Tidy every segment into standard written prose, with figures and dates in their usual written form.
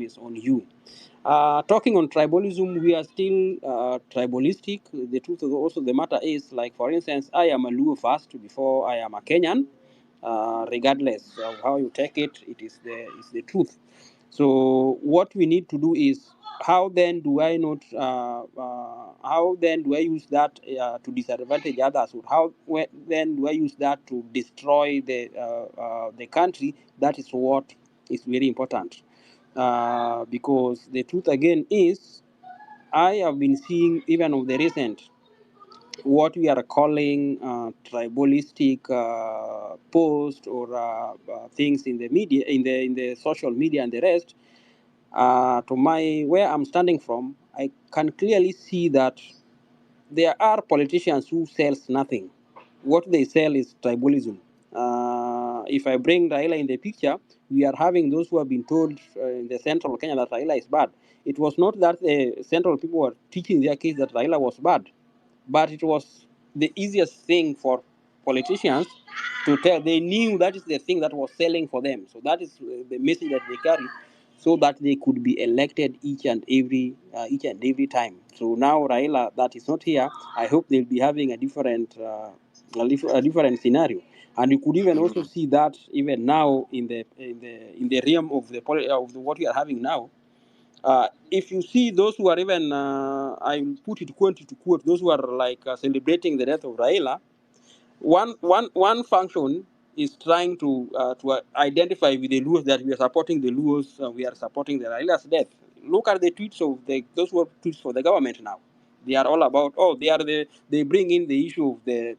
is on you. Talking on tribalism, we are still tribalistic. The truth of also the matter is, like for instance, I am a Luo first before I am a Kenyan. Regardless of how you take it, it's the truth. So what we need to do is how then do I not how then do I use that to disadvantage others, or how then do I use that to destroy the country? That is what is very important, because the truth again is I have been seeing even of the recent what we are calling tribalistic posts or things in the media, in the social media and the rest. To my where I'm standing from, I can clearly see that there are politicians who sells nothing. What they sell is tribalism. If I bring Raila in the picture, we are having those who have been told in the central Kenya that Raila is bad. It was not that the central people were teaching their kids that Raila was bad, but it was the easiest thing for politicians to tell. They knew that is the thing that was selling for them. So that is the message that they carry, so that they could be elected each and every time. So now Raila, that is not here, I hope they'll be having a different scenario. And you could even also see that even now in the realm of what we are having now. If you see those who are even, I will put it quote to quote, those who are like celebrating the death of Raila, one function is trying to identify with the Luos that we are supporting the Luos, we are supporting the Raila's death. Look at the tweets of those who are tweets for the government now. They are all about, they bring in the issue of the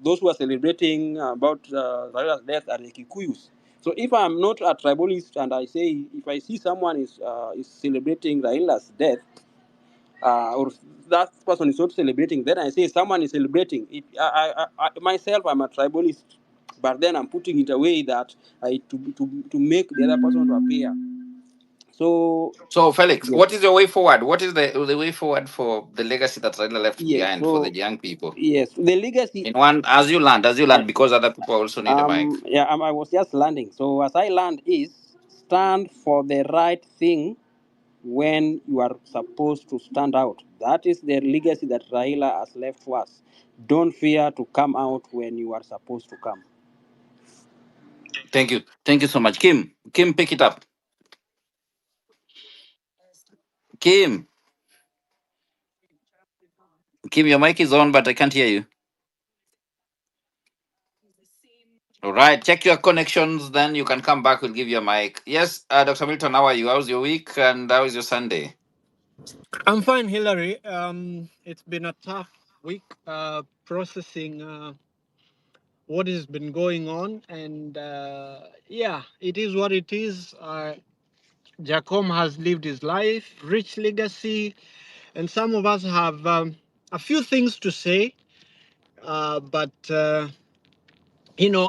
those who are celebrating about Raila's death are the Kikuyus. So if I'm not a tribalist and I say, if I see someone is celebrating Raila's death, or that person is not celebrating, then I say someone is celebrating. I myself, I'm a tribalist, but then I'm putting it away that to make the other person to appear. So So, Felix, yes, what is your way forward? What is the way forward for the legacy that Raila left yes. behind for the So young people? yes, the legacy. In one, as you land, because other people also need a mic. Yeah, I was just landing. So as I land is stand for the right thing when you are supposed to stand out. That is the legacy that Raila has left to us. Don't fear to come out when you are supposed to come. Thank you so much, Kim, pick it up. Kim, Kim, your mic is on, but I can't hear you. All right, check your connections, then you can come back. We'll give you a mic. Yes, Dr. Milton, how are you? How's your week and how is your Sunday? I'm fine, Hillary. It's been a tough week processing what has been going on, and yeah, it is what it is. Jacom has lived his life, rich legacy, and some of us have a few things to say, but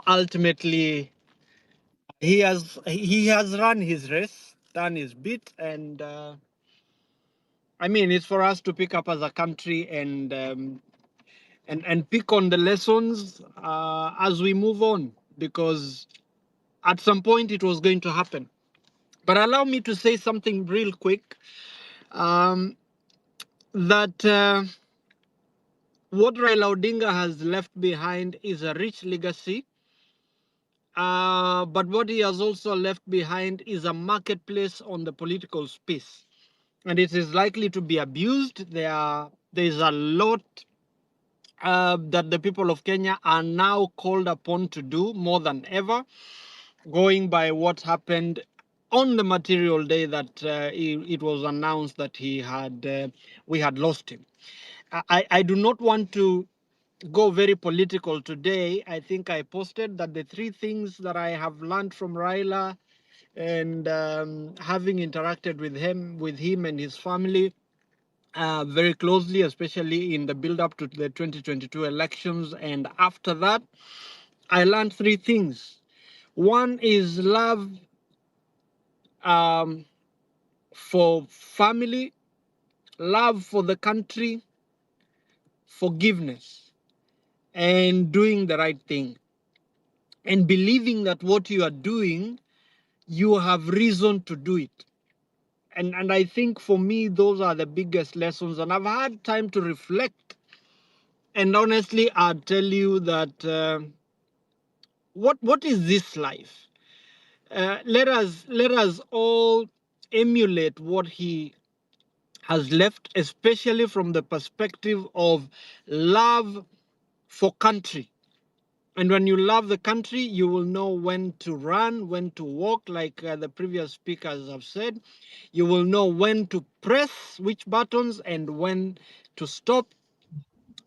ultimately he has run his race, done his bit, and I mean, it's for us to pick up as a country and pick on the lessons as we move on, because at some point it was going to happen. But allow me to say something real quick, that what Raila Odinga has left behind is a rich legacy, but what he has also left behind is a marketplace on the political space, and it is likely to be abused. There's a lot that the people of Kenya are now called upon to do more than ever, going by what happened on the material day that it was announced that we had lost him. I do not want to go very political today. I think I posted that the three things that I have learned from Raila, and having interacted with him and his family very closely, especially in the build up to the 2022 elections and after that, I learned three things. One is love um, for family, love for the country, forgiveness, and doing the right thing, and believing that what you are doing, you have reason to do it. And I think for me, those are the biggest lessons. And I've had time to reflect. And honestly, I'll tell you that what is this life? Let us all emulate what he has left, especially from the perspective of love for country. And when you love the country, you will know when to run, when to walk, like the previous speakers have said. You will know when to press which buttons and when to stop.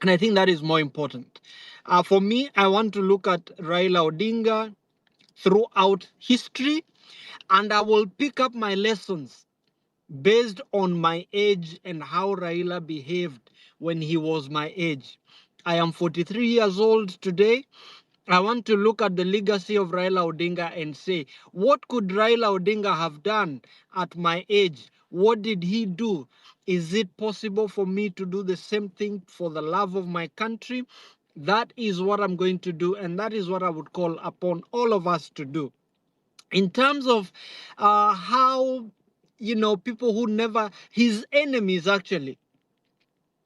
And I think that is more important. For me, I want to look at Raila Odinga throughout history, and I will pick up my lessons based on my age and how Raila behaved when he was my age. I am 43 years old today. I want to look at the legacy of Raila Odinga and say, what could Raila Odinga have done at my age? What did he do? Is it possible for me to do the same thing for the love of my country? That is what I'm going to do, and that is what I would call upon all of us to do. In terms of how, people who never, his enemies actually,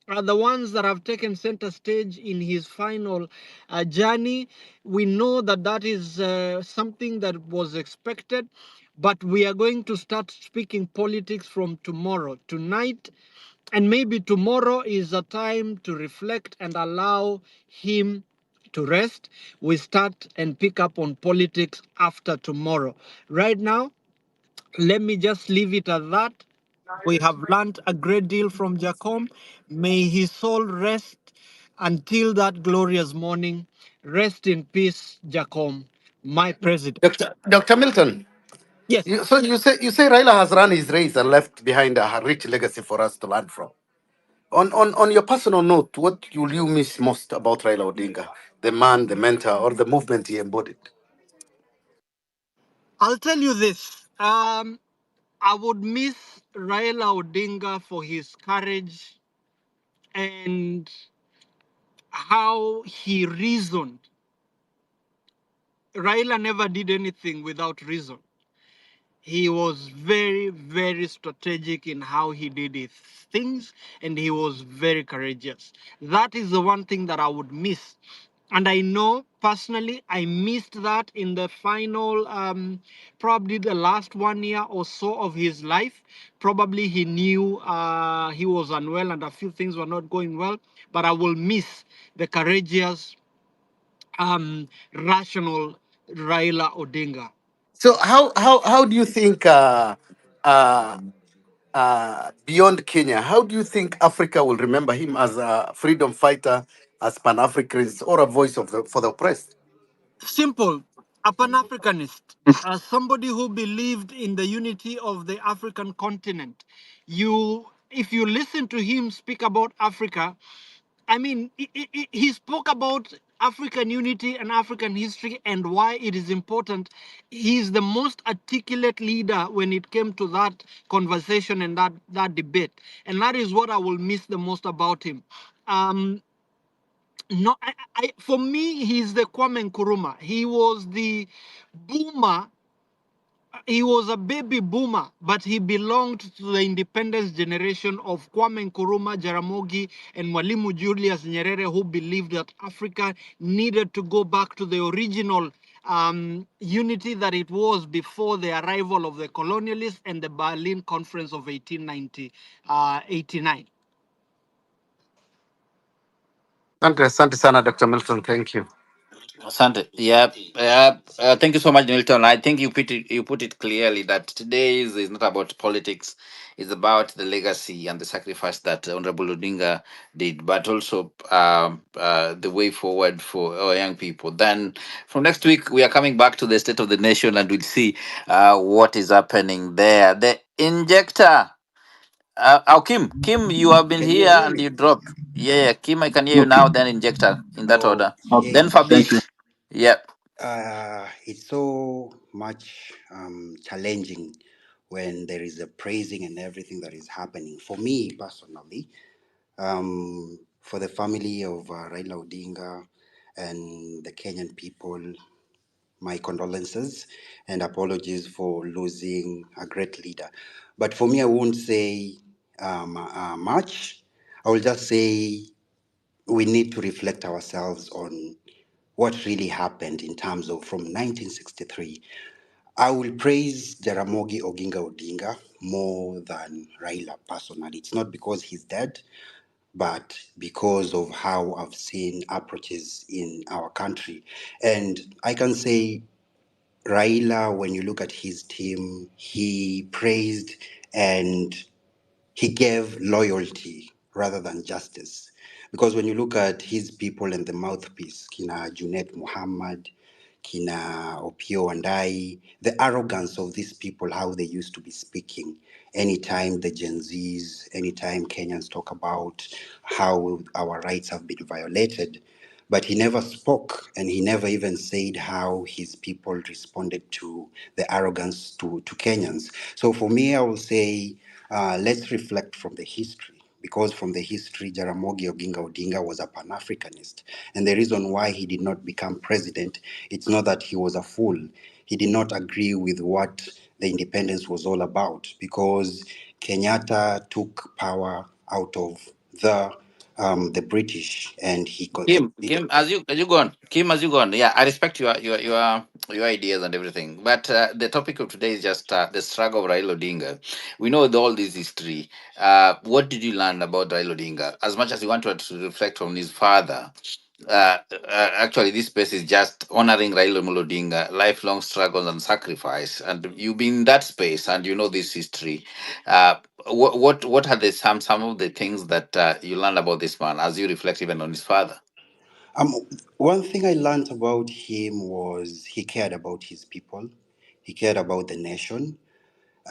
are the ones that have taken center stage in his final journey. We know that that is something that was expected, but we are going to start speaking politics from tomorrow. Tonight, and maybe tomorrow is a time to reflect and allow him to rest. We start and pick up on politics after tomorrow. Right now, let me just leave it at that. We have learned a great deal from Jacom. May his soul rest until that glorious morning. Rest in peace, Jacom, my president. Dr. Milton, Yes. so you say Raila has run his race and left behind a rich legacy for us to learn from. On your personal note, what will you miss most about Raila Odinga, the man, the mentor, or the movement he embodied? I'll tell you this. I would miss Raila Odinga for his courage and how he reasoned. Raila never did anything without reason. He was very, very strategic in how he did his things, and he was very courageous. That is the one thing that I would miss. And I know personally I missed that in the final, probably the last 1 year or so of his life. Probably he knew he was unwell and a few things were not going well, but I will miss the courageous, rational Raila Odinga. So how do you think uh, beyond Kenya, how do you think Africa will remember him as a freedom fighter, as Pan Africanist, or a voice of for the oppressed? Simple, a Pan Africanist, somebody who believed in the unity of the African continent. If you listen to him speak about Africa, I mean, he spoke about African unity and African history and why it is important. He's the most articulate leader when it came to that conversation and that debate. And that is what I will miss the most about him. Um, no, for me, he's the Kwame Nkrumah. He was the boomer. He was a baby boomer, but he belonged to the independence generation of Kwame Nkrumah, Jaramogi, and Mwalimu Julius Nyerere, who believed that Africa needed to go back to the original unity that it was before the arrival of the colonialists and the Berlin Conference of 1889. Asante sana, Dr. Milton. Thank you. Asante. Yeah. Thank you so much, Milton. I think you put it clearly that today is not about politics. It's about the legacy and the sacrifice that Honorable Odinga did, but also the way forward for our young people. Then from next week we are coming back to the state of the nation, and we'll see what is happening there. The injector. Kim, you have been Can you here hear and me? you dropped. Yeah, Kim, I can hear you now. Okay. Then injector in that order. Okay. Then Fabik. Thank you. Yeah. It's so much challenging when there is a praising and everything that is happening. For me personally, for the family of Raila Odinga and the Kenyan people, my condolences and apologies for losing a great leader. But for me, I won't say much. I will just say we need to reflect ourselves on what really happened in terms of from 1963. I will praise Jaramogi Oginga Odinga more than Raila personally. It's not because he's dead, but because of how I've seen approaches in our country. And I can say Raila, when you look at his team, he praised and he gave loyalty rather than justice. Because when you look at his people and the mouthpiece, Kina Junet Muhammad, Kina Opio and I, the arrogance of these people, how they used to be speaking. Anytime the Gen Zs, anytime Kenyans talk about how our rights have been violated, but he never spoke and he never even said how his people responded to the arrogance to Kenyans. So for me, I will say let's reflect from the history. Because from the history, Jaramogi Oginga Odinga was a Pan Africanist. And the reason why he did not become president, it's not that he was a fool. He did not agree with what the independence was all about, because Kenyatta took power out of the British, and he Kim, as you go on, Kim, as you go on. Yeah, I respect your ideas and everything, but the topic of today is just the struggle of Raila Odinga. We know all this history. What did you learn about Raila Odinga? As much as you want to reflect on his father, actually, this space is just honoring Raila Odinga, lifelong struggles and sacrifice. And you've been in that space, and you know this history. What are the some of the things that you learned about this man as you reflect even on his father? Um, one thing I learned about him was he cared about his people, he cared about the nation,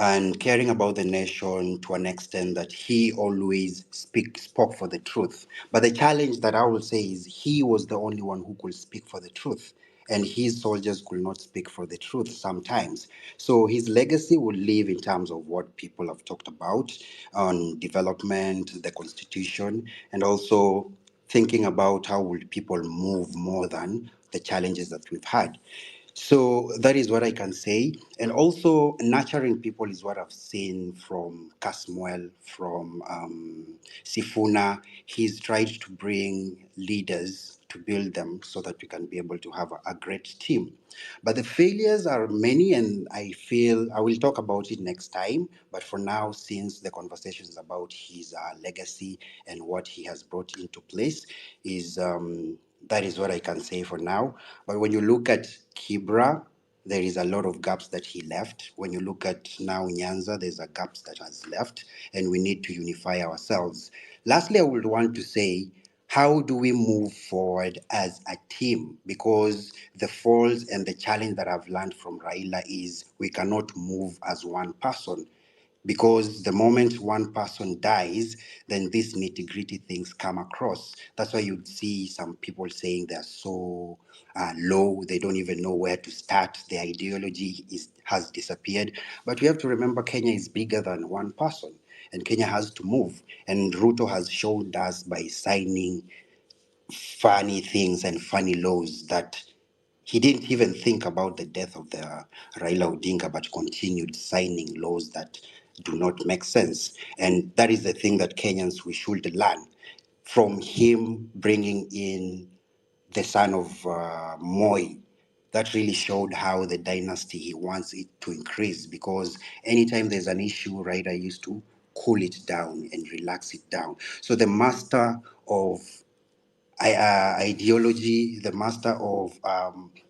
and caring about the nation to an extent that he always spoke for the truth. But the challenge that I will say is he was the only one who could speak for the truth, and his soldiers could not speak for the truth sometimes. So his legacy will live in terms of what people have talked about on development, the constitution, and also thinking about how will people move more than the challenges that we've had. So that is what I can say. And also, nurturing people is what I've seen from Casmuel, from Sifuna. He's tried to bring leaders to build them so that we can be able to have a great team. But the failures are many, and I feel I will talk about it next time. But for now, since the conversation is about his legacy and what he has brought into place, is that is what I can say for now. But when you look at Kibra, there is a lot of gaps that he left. When you look at now Nyanza, there's a gaps that has left, and we need to unify ourselves. Lastly, I would want to say, how do we move forward as a team? Because the faults and the challenge that I've learned from Raila is we cannot move as one person, because the moment one person dies, then these nitty gritty things come across. That's why you'd see some people saying they're so low, they don't even know where to start. Their ideology has disappeared. But we have to remember Kenya is bigger than one person, and Kenya has to move. And Ruto has showed us by signing funny things and funny laws that he didn't even think about the death of the Raila Odinga, but continued signing laws that do not make sense. And that is the thing that Kenyans we should learn from him bringing in the son of Moi. That really showed how the dynasty he wants it to increase, because anytime there's an issue, Raila used to cool it down and relax it down. So the master of ideology, the master of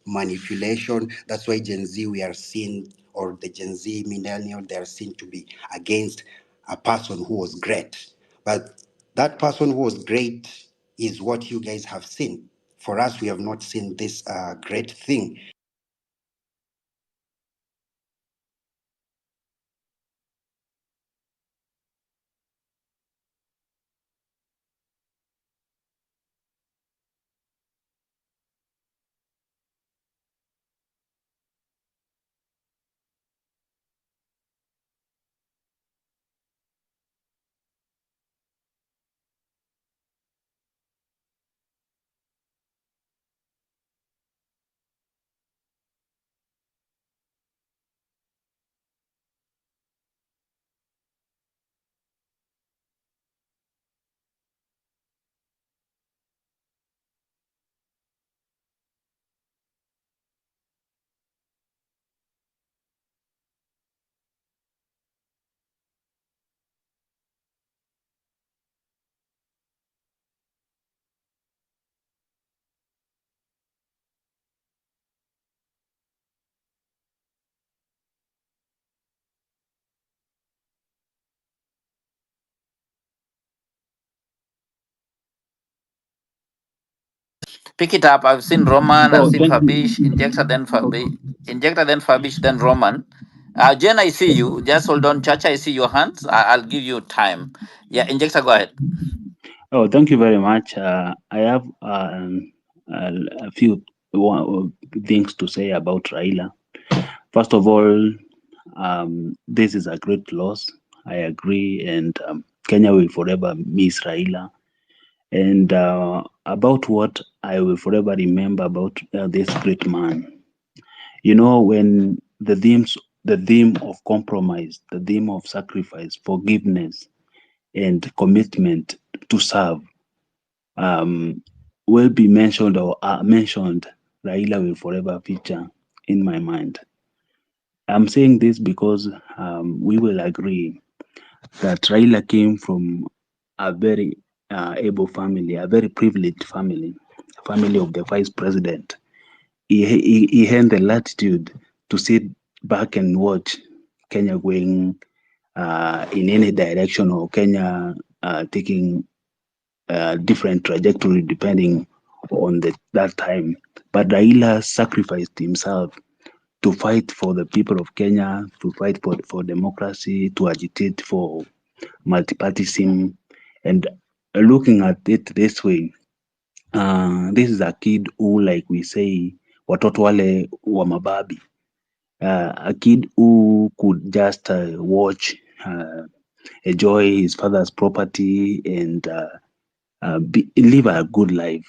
manipulation. That's why Gen Z, we are seen, or the Gen Z millennial, they are seen to be against a person who was great. But that person who was great is what you guys have seen. For us, we have not seen this great thing. Pick it up. I've seen Roman, I've Oh, seen thank you. Fabish, Injector, then Fabish, then Roman. Jen, I see you. Just hold on, Chacha. I see your hands. I'll give you time. Yeah, Injector, go ahead. Oh, thank you very much. I have a few things to say about Raila. First of all, this is a great loss. I agree, and Kenya will forever miss Raila. And about what I will forever remember about this great man. You know, when the theme of compromise, the theme of sacrifice, forgiveness, and commitment to serve um, will be mentioned or are mentioned, Raila will forever feature in my mind. I'm saying this because we will agree that Raila came from a very able family, a very privileged family, family of the vice president. He had the latitude to sit back and watch Kenya going in any direction, or Kenya taking different trajectory depending on that time. But Raila sacrificed himself to fight for the people of Kenya, to fight for democracy, to agitate for multipartyism. And looking at it this way, this is a kid who, like we say, watoto wale wa mababi, a kid who could just watch, enjoy his father's property, and live a good life.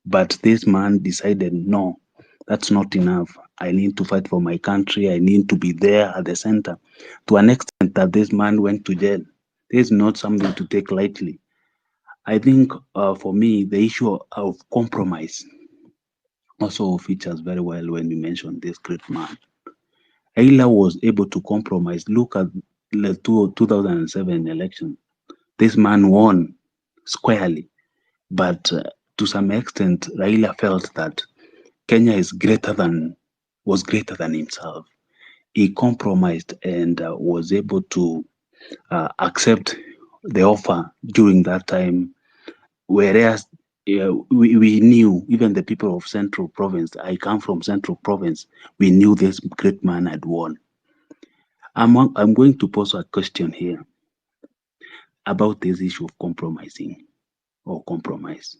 But this man decided, no, that's not enough. I need to fight for my country. I need to be there at the center. To an extent that this man went to jail. This is not something to take lightly. I think for me, the issue of compromise also features very well when you mention this great man. Ayla was able to compromise. Look at the 2007 election. This man won squarely. But to some extent, Raila felt that Kenya was greater than himself. He compromised and was able to accept the offer during that time. Whereas we knew, even the people of Central Province, I come from Central Province, we knew this great man had won. I'm going to pose a question here about this issue of compromising or compromise.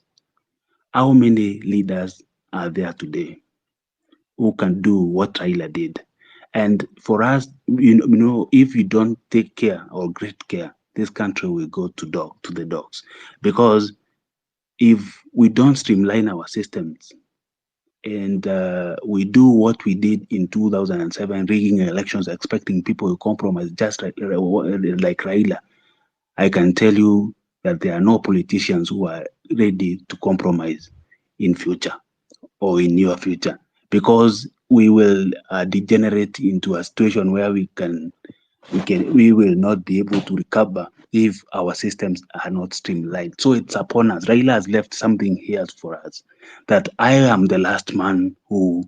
How many leaders are there today who can do what Raila did? And for us, if you don't take care or great care, this country will go to the dogs. Because if we don't streamline our systems and we do what we did in 2007, rigging elections, expecting people to compromise, just like Raila, I can tell you that there are no politicians who are ready to compromise in future or in near future, because we will degenerate into a situation where we will not be able to recover if our systems are not streamlined. So it's upon us. Raila has left something here for us, that I am the last man who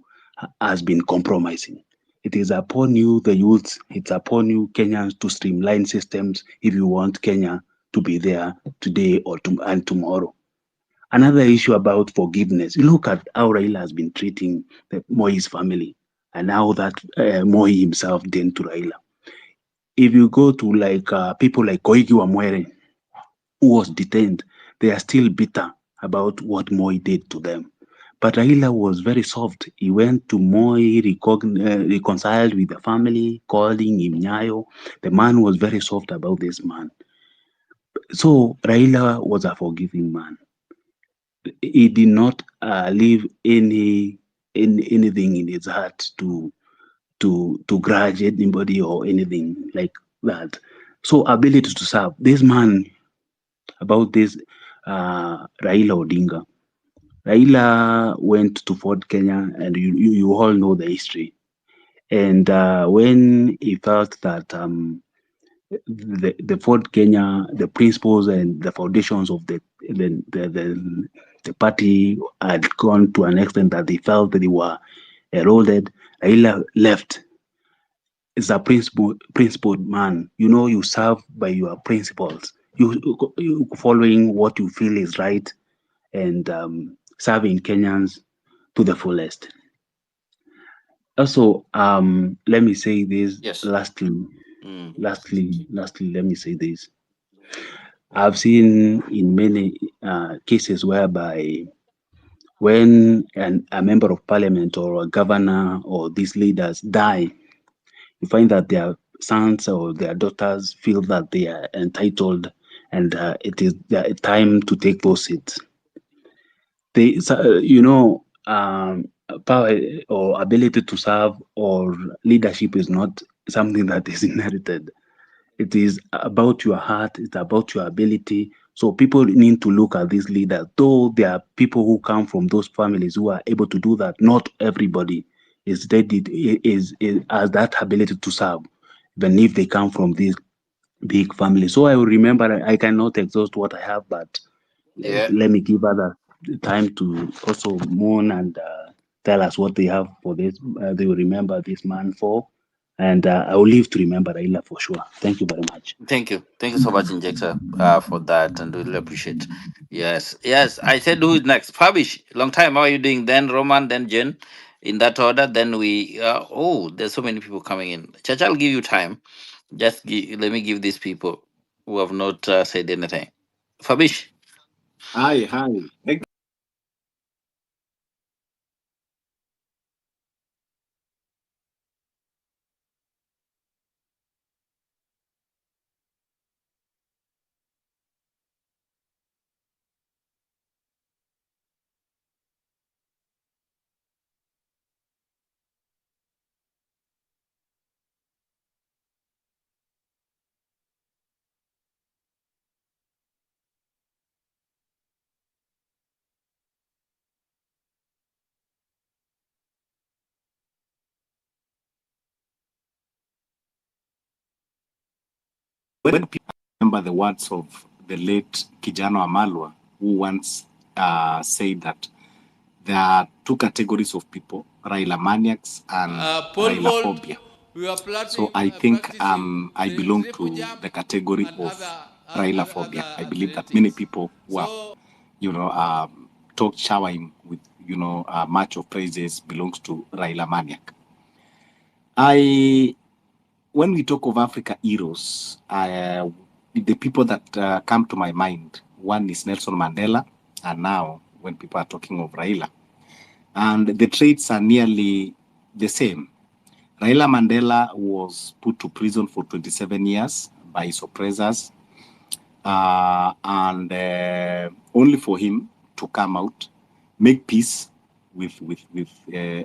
has been compromising. It is upon you, the youth, it's upon you, Kenyans, to streamline systems if you want Kenya to be there today and tomorrow. Another issue about forgiveness. You look at how Raila has been treating the Moi's family and how that Moi himself did to Raila. If you go to people like Koigi Wamwere, who was detained, they are still bitter about what Moi did to them. But Raila was very soft. He went to Moi, reconciled with the family, calling him Nyayo. The man was very soft about this man. So Raila was a forgiving man. He did not leave anything in his heart to grudge anybody or anything like that. So ability to serve. This man, about this Raila Odinga. Raila went to Fort Kenya, and you all know the history. And when he felt that the Fort Kenya, the principles and the foundations of the party had gone to an extent that they felt that they were eroded, Raila left. Is a principled man. You serve by your principles. You following what you feel is right, and serving Kenyans to the fullest. Also, let me say this Yes. lastly. Mm. Lastly, let me say this. I've seen in many cases whereby when a member of parliament or a governor or these leaders die, you find that their sons or their daughters feel that they are entitled and it is their time to take those seats. They, power or ability to serve or leadership is not something that is inherited. It is about your heart, it's about your ability. So people need to look at these leaders. Though there are people who come from those families who are able to do that, not everybody is has that ability to serve, even if they come from these big families. So I will remember I cannot exhaust what I have, but Yeah. let me give others time to also mourn and tell us what they have for this. They will remember this man for, and I will live to remember Raila for sure. Thank you very much. Thank you. Thank you so much, Injector, for that, and really appreciate. Yes, yes. I said who is next? Fabish. Long time. How are you doing? Then Roman, then Jen, in that order. Then we. Oh, there's so many people coming in. Church, I'll give you time. Let me give these people who have not said anything. Fabish. Hi, hi. Thank when people remember the words of the late Kijano Amalwa, who once said that there are two categories of people, Raila maniacs and Raila phobia. So I think I belong to the category of Raila phobia. I believe that many people who are, talk showering with, much of praises belongs to Raila maniac. I when we talk of Africa heroes, the people that come to my mind, one is Nelson Mandela, and now when people are talking of Raila, and the traits are nearly the same. Raila Mandela was put to prison for 27 years by his oppressors, and only for him to come out, make peace with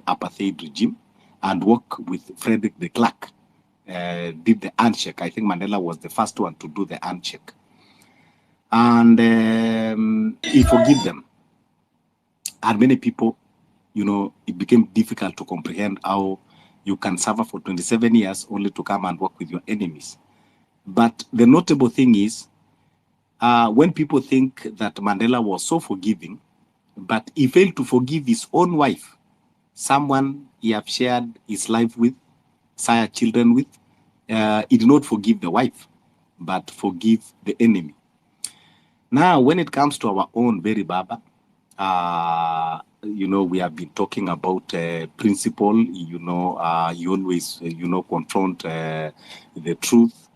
apartheid regime, and work with Frederick de Klerk. Did the handshake. I think Mandela was the first one to do the handshake. And he forgave them. And many people, it became difficult to comprehend how you can suffer for 27 years only to come and work with your enemies. But the notable thing is, when people think that Mandela was so forgiving, but he failed to forgive his own wife, someone he have shared his life with, sire children with, he did not forgive the wife, but forgive the enemy. Now, when it comes to our own very Baba, we have been talking about principle. You always, confront the truth.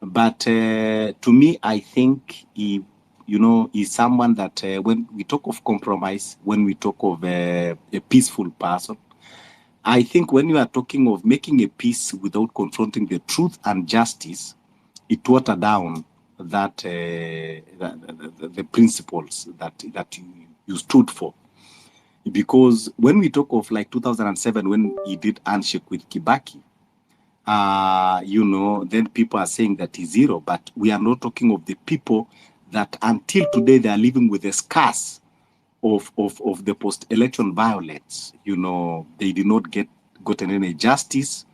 But to me, I think he, is someone that when we talk of compromise, when we talk of a peaceful person, I think when you are talking of making a peace without confronting the truth and justice, it water down that the principles that you stood for. Because when we talk of like 2007, when he did handshake with Kibaki, then people are saying that he's zero, but we are not talking of the people that until today they are living with the scars of the post-election violence. They did not gotten any justice,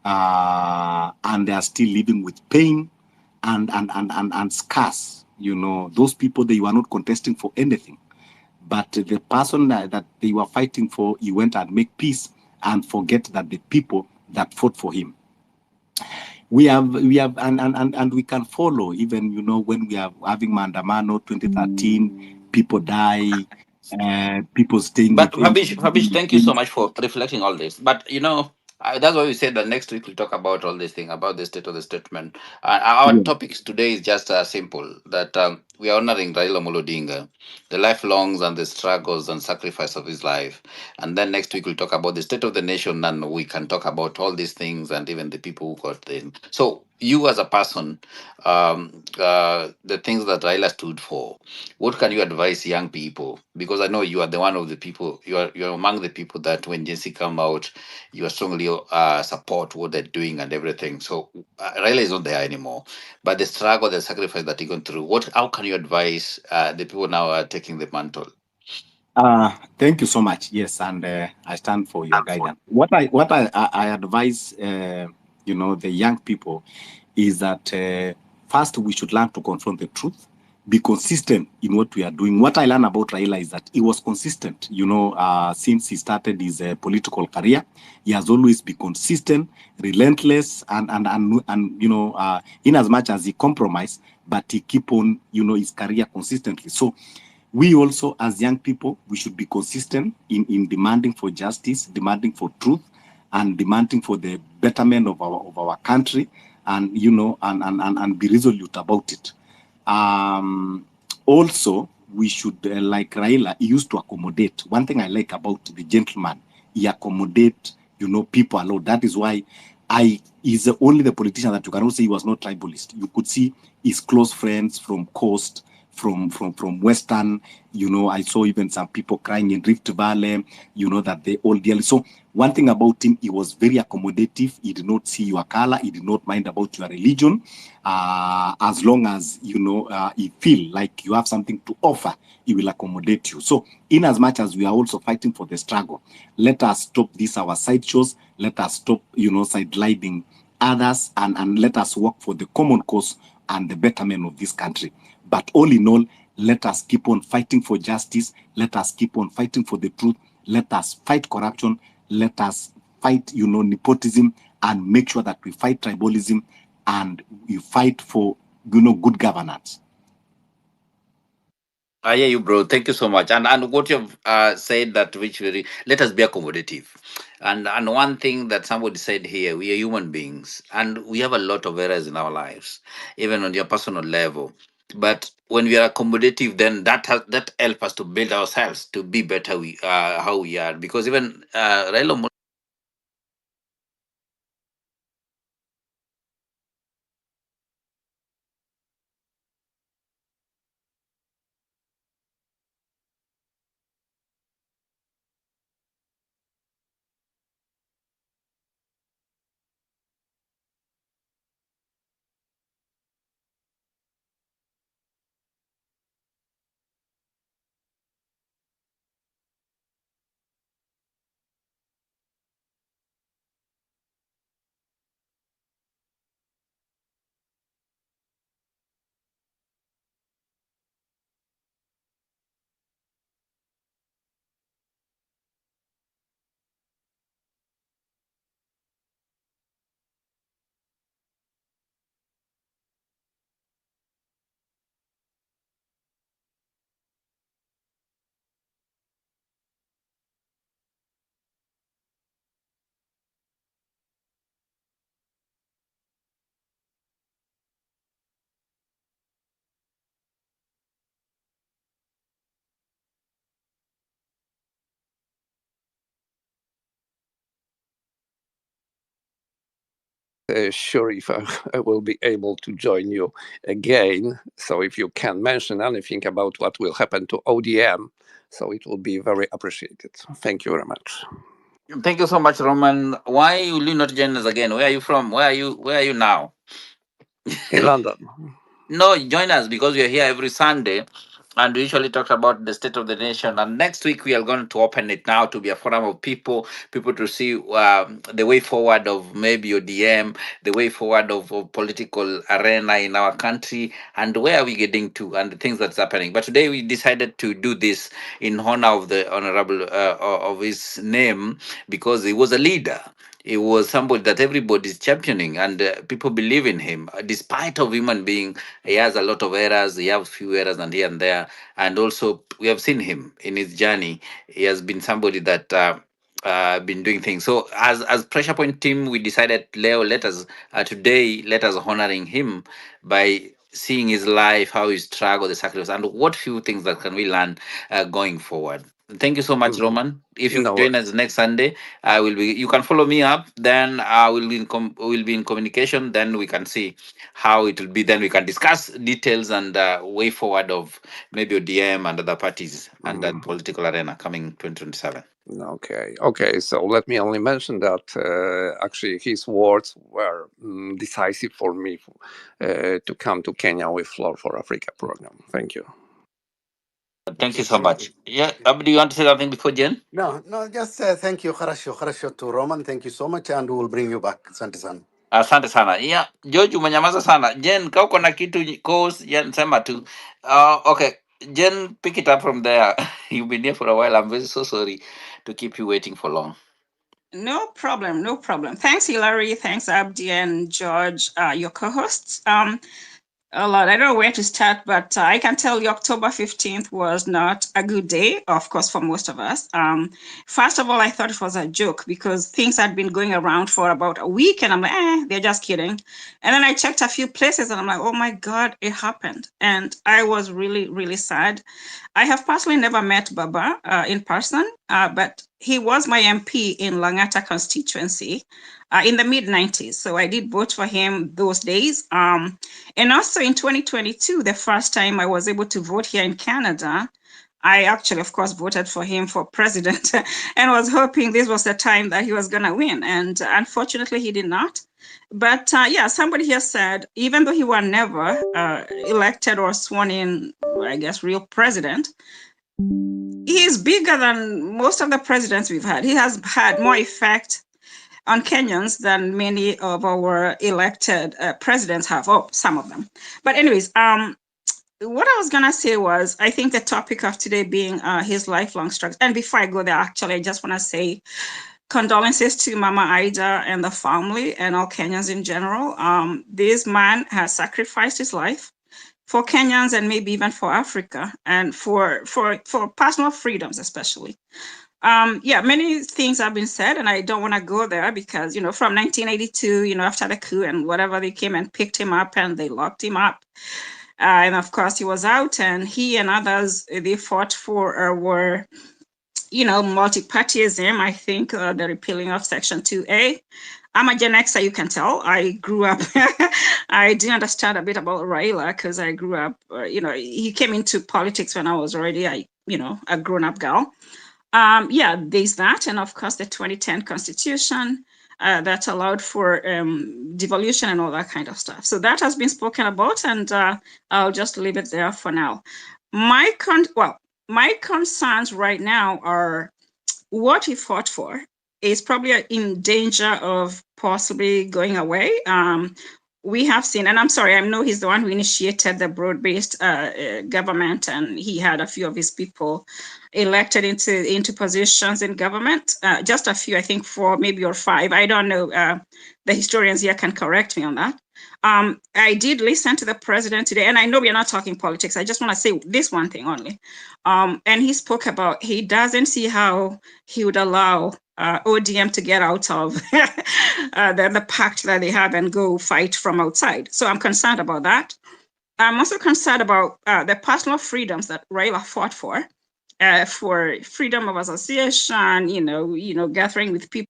and they are still living with pain and scars. Those people, they were not contesting for anything, but the person that they were fighting for, he went and make peace and forget that the people that fought for him. We have and we can follow even when we are having Mandamano 2013, people die, people staying But within Fabish, thank you so much for reflecting all this. But that's why we said that next week we'll talk about all this thing about the state of the statement. Our yeah. topics today is just simple that we are honoring Raila Odinga, the lifelongs and the struggles and sacrifice of his life. And then next week we'll talk about the state of the nation, and we can talk about all these things and even the people who got them. So you as a person, the things that Raila stood for, what can you advise young people? Because I know you are the one of the people, you're among the people that when Jesse come out, you are strongly support what they're doing and everything. So Raila is not there anymore, but the struggle, the sacrifice that he gone through, how can you advise the people now are taking the mantle? Thank you so much. Yes, and I stand for your guidance. What I advise, the young people, is that first we should learn to confront the truth, be consistent in what we are doing. What I learned about Raila is that he was consistent. Since he started his political career, he has always been consistent, relentless, and in as much as he compromised, but he keep on his career consistently. So we also, as young people, we should be consistent in demanding for justice, demanding for truth, and demanding for the betterment of our country, and and be resolute about it. Also, we should, like Raila, he used to accommodate. One thing I like about the gentleman, he accommodate, people a lot. That is why he's only the politician that you cannot say he was not tribalist. You could see his close friends from coast, from western. I saw even some people crying in Rift Valley. That they all dearly. So one thing about him, he was very accommodative. He did not see your color. He did not mind about your religion, as long as he feel like you have something to offer, he will accommodate you. So in as much as we are also fighting for the struggle, let us stop these our side shows. Let us stop sidelining others, and let us work for the common cause and the betterment of this country. But all in all, let us keep on fighting for justice. Let us keep on fighting for the truth. Let us fight corruption. Let us fight, nepotism, and make sure that we fight tribalism, and we fight for, good governance. I hear you, bro. Thank you so much. And what you've said that which very let us be accommodative. And one thing that somebody said here, we are human beings and we have a lot of errors in our lives, even on your personal level. But when we are accommodative, then that helps us to build ourselves to be better. We how we are, because even Raila Sure if I will be able to join you again. So if you can mention anything about what will happen to ODM, so it will be very appreciated. Thank you very much. Thank you so much, Roman. Why will you not join us again? Where are you from? Where are you now? In London. No, join us because we are here every Sunday and we usually talk about the state of the nation. And next week we are going to open it now to be a forum of people to see the way forward of maybe your DM, the way forward of political arena in our country, and where are we getting to, and the things that's happening. But today we decided to do this in honor of the honorable of his name, because he was a leader. he was somebody that everybody's championing, and people believe in him. Despite of human being, he has a lot of errors. He has few errors and here and there, and also we have seen him in his journey. He has been somebody that. Been doing things. So as pressure point team, we decided, Leo, let us today let us honoring him by seeing his life, how he struggled, the sacrifice, and what few things that can we learn going forward. Thank you so much, Mhm. Roman. If You you know, join us next Sunday, I will be. You can follow me up. Then I will be will be in communication. Then we can see how it will be. Then we can discuss details and way forward of maybe ODM and other parties and that mhm. political arena coming 2027. Okay, okay. So let me only mention that actually his words were decisive for me to come to Kenya with Floor for Africa program. Thank you. Thank you so much. Yeah, do you want to say something before Jen? No, no, just thank you, Harasho, Harasho to Roman. Thank you so much, and we'll bring you back. Asante sana. Asante sana. Yeah, George umenyamaza sana. Jen, kau kuna kitu cause Jen sema tu. Okay, Jen, pick it up from there. You've been here for a while. I'm very so sorry to keep you waiting for long. No problem, no problem. Thanks, Hilary. Thanks, Abdi and George, your co-hosts. A lot. I don't know where to start, but I can tell you October 15th was not a good day, of course, for most of us. First of all, I thought it was a joke because things had been going around for about a week, and I'm like, they're just kidding. And then I checked a few places, and I'm like, oh my God, it happened. And I was really, really sad. I have personally never met Baba in person, but he was my MP in Langata constituency in the mid 90s. So I did vote for him those days. And also in 2022, the first time I was able to vote here in Canada, I actually, of course, voted for him for president and was hoping this was the time that he was going to win. And unfortunately, he did not. But yeah, somebody here said, even though he was never elected or sworn in, I guess, real president, he's bigger than most of the presidents we've had. He has had more effect on Kenyans than many of our elected presidents have. Oh, some of them. But anyways, what I was gonna say was, I think the topic of today being his lifelong struggle. And before I go there, actually, I just want to say condolences to Mama Ida and the family and all Kenyans in general. This man has sacrificed his life for Kenyans and maybe even for Africa and for personal freedoms, especially. Yeah, many things have been said, and I don't want to go there because, from 1982, after the coup and whatever, they came and picked him up and they locked him up. And of course, he was out, and he and others, they fought for were, multi-partyism. I think the repealing of Section 2A. I'm a Gen Xer, you can tell. I grew up, I do understand a bit about Raila because I grew up, he came into politics when I was already a grown-up girl. Yeah, there's that. And of course, the 2010 constitution that allowed for devolution and all that kind of stuff. So that has been spoken about, and I'll just leave it there for now. My concerns right now are what he fought for is probably in danger of possibly going away. We have seen, and I'm sorry, I know he's the one who initiated the broad-based government, and he had a few of his people elected into positions in government. Just a few, I think, 4 maybe or 5. I don't know. The historians here can correct me on that. I did listen to the president today, and I know we are not talking politics. I just want to say this one thing only. And he spoke about he doesn't see how he would allow ODM to get out of the pact that they have and go fight from outside. So I'm concerned about that. I'm also concerned about the personal freedoms that Raila fought for freedom of association, gathering with people.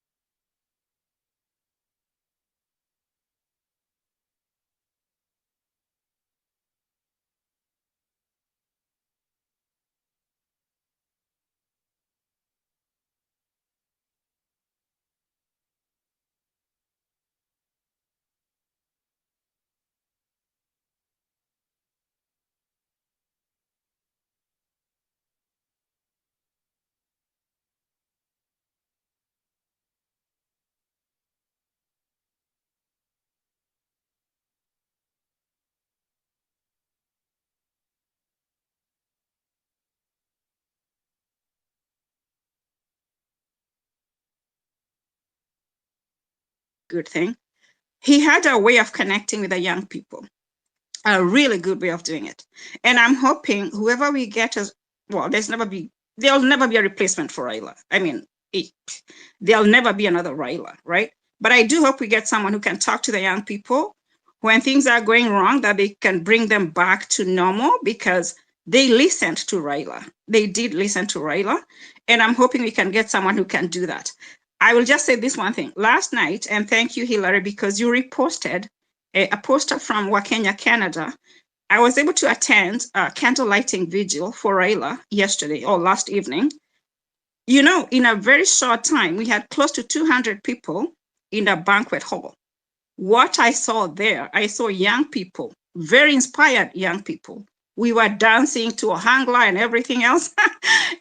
good thing. He had a way of connecting with the young people, a really good way of doing it. And I'm hoping whoever we get as well, there'll never be a replacement for Raila. I mean, there'll never be another Raila, right? But I do hope we get someone who can talk to the young people when things are going wrong, that they can bring them back to normal, because they listened to Raila. They did listen to Raila. And I'm hoping we can get someone who can do that. I will just say this one thing. Last night, and thank you, Hillary, because you reposted a poster from Wakenya, Canada. I was able to attend a candle lighting vigil for Raila yesterday or last evening. You know, in a very short time, we had close to 200 people in a banquet hall. What I saw there, I saw young people, very inspired young people. We were dancing to Ohangla and everything else.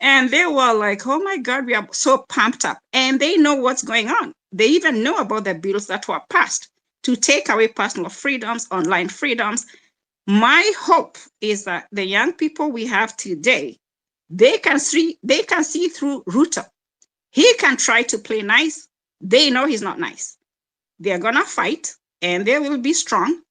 And they were like, oh my God, we are so pumped up. And they know what's going on. They even know about the bills that were passed to take away personal freedoms, online freedoms. My hope is that the young people we have today, they can see through Ruto. He can try to play nice. They know he's not nice. They're gonna fight and they will be strong.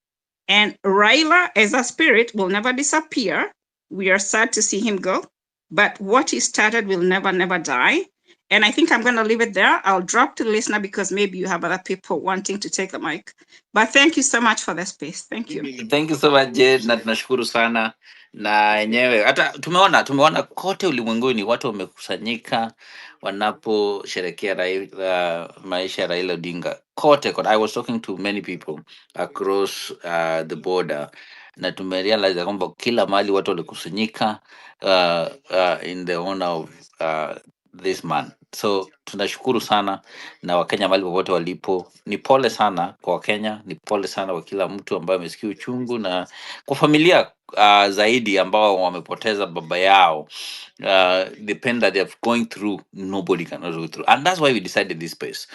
And Raila as a spirit will never disappear. We are sad to see him go, but what he started will never, never die. And I think I'm going to leave it there. I'll drop to the listener because maybe you have other people wanting to take the mic. But thank you so much for the space. Thank you. Thank you so much Jade, na tunashukuru sana. Na yenyewe hata tumeona kote ulimwenguni watu wamekusanyika wanaposherekea maisha ya Raila Odinga kote. I was talking to many people across the border, na tumerealize kwamba kila mahali watu walikusanyika in the honor of this man. So tunashukuru sana, na Wakenya mahali popote walipo, ni pole sana kwa Wakenya, ni pole sana kwa kila mtu ambaye amesikia uchungu, na kwa familia zaidi ambao wamepoteza baba yao. The pain that they're going through, nobody can go through, and that's why we decided this space,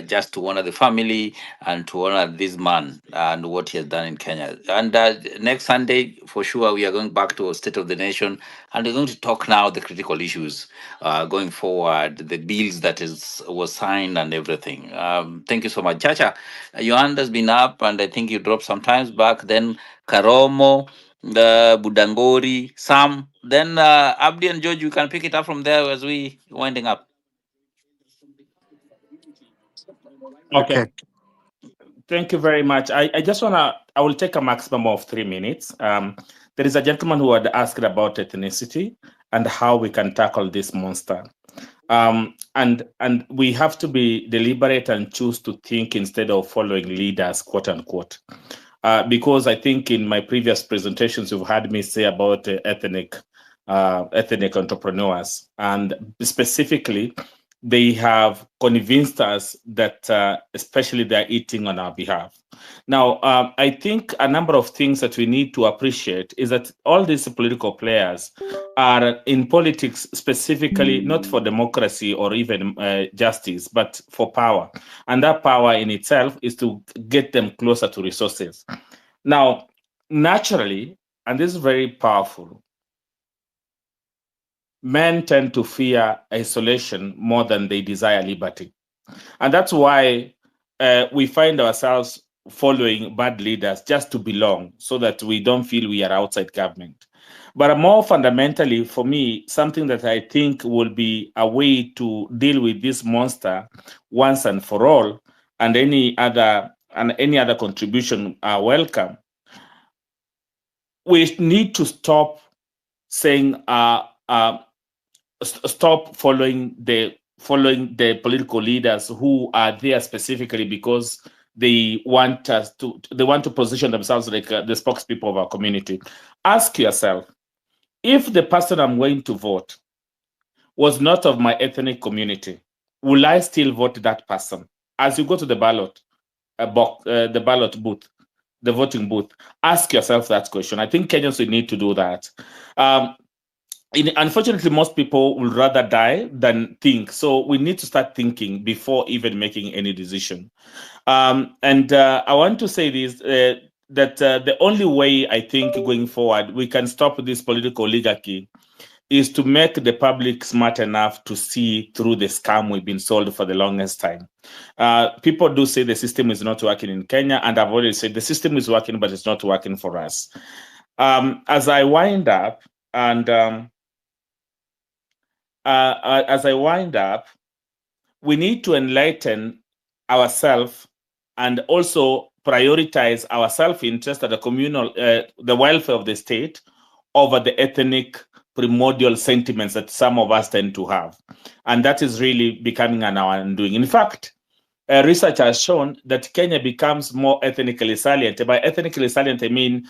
just to honor the family and to honor this man and what he has done in Kenya. And next Sunday, for sure, we are going back to State of the Nation, and we're going to talk now the critical issues going forward, the bills that was signed and everything. Thank you so much, Chacha. Your hand has been up, and I think you dropped sometimes back. Then Karomo, Budangori, Sam, then Abdi and George, you can pick it up from there as we winding up. Okay. Okay. Thank you very much. I just I will take a maximum of 3 minutes. There is a gentleman who had asked about ethnicity and how we can tackle this monster. And we have to be deliberate and choose to think instead of following leaders, quote unquote. Because I think in my previous presentations, you've heard me say about ethnic entrepreneurs, and specifically, they have convinced us that especially they're eating on our behalf. Now, I think a number of things that we need to appreciate is that all these political players are in politics specifically not for democracy or even justice, but for power. And that power in itself is to get them closer to resources. Now, naturally, and this is very powerful, men tend to fear isolation more than they desire liberty. And that's why we find ourselves following bad leaders just to belong, so that we don't feel we are outside government. But more fundamentally, for me, something that I think will be a way to deal with this monster once and for all, and any other contribution are welcome. We need to stop saying stop following the political leaders who are there specifically because they want to position themselves like the spokespeople of our community. Ask yourself, if the person I'm going to vote was not of my ethnic community, will I still vote that person? As you go to the ballot booth, the voting booth, ask yourself that question. I think Kenyans will need to do that. Unfortunately, most people will rather die than think. So we need to start thinking before even making any decision. And I want to say this, that the only way I think going forward, we can stop this political oligarchy is to make the public smart enough to see through the scam we've been sold for the longest time. People do say the system is not working in Kenya, and I've already said the system is working, but it's not working for us. As I wind up, we need to enlighten ourselves and also prioritize our self-interest at the communal, the welfare of the state over the ethnic primordial sentiments that some of us tend to have. And that is really becoming an undoing. In fact, research has shown that Kenya becomes more ethnically salient. By ethnically salient, I mean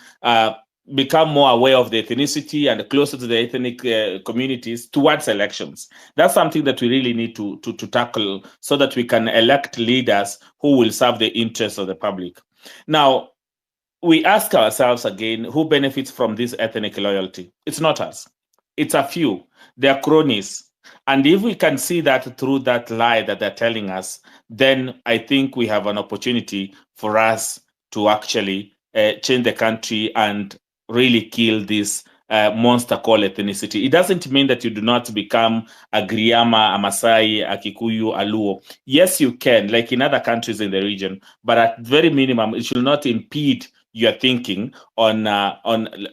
become more aware of the ethnicity and closer to the ethnic communities towards elections. That's something that we really need to tackle so that we can elect leaders who will serve the interests of the public. Now, we ask ourselves again, who benefits from this ethnic loyalty? It's not us. It's a few. They're cronies. And if we can see that through that lie that they're telling us, then I think we have an opportunity for us to actually change the country and really kill this monster called ethnicity. It doesn't mean that you do not become a Griama, a Masai, a Kikuyu, a Luo. Yes, you can, like in other countries in the region, but at very minimum, it should not impede your thinking on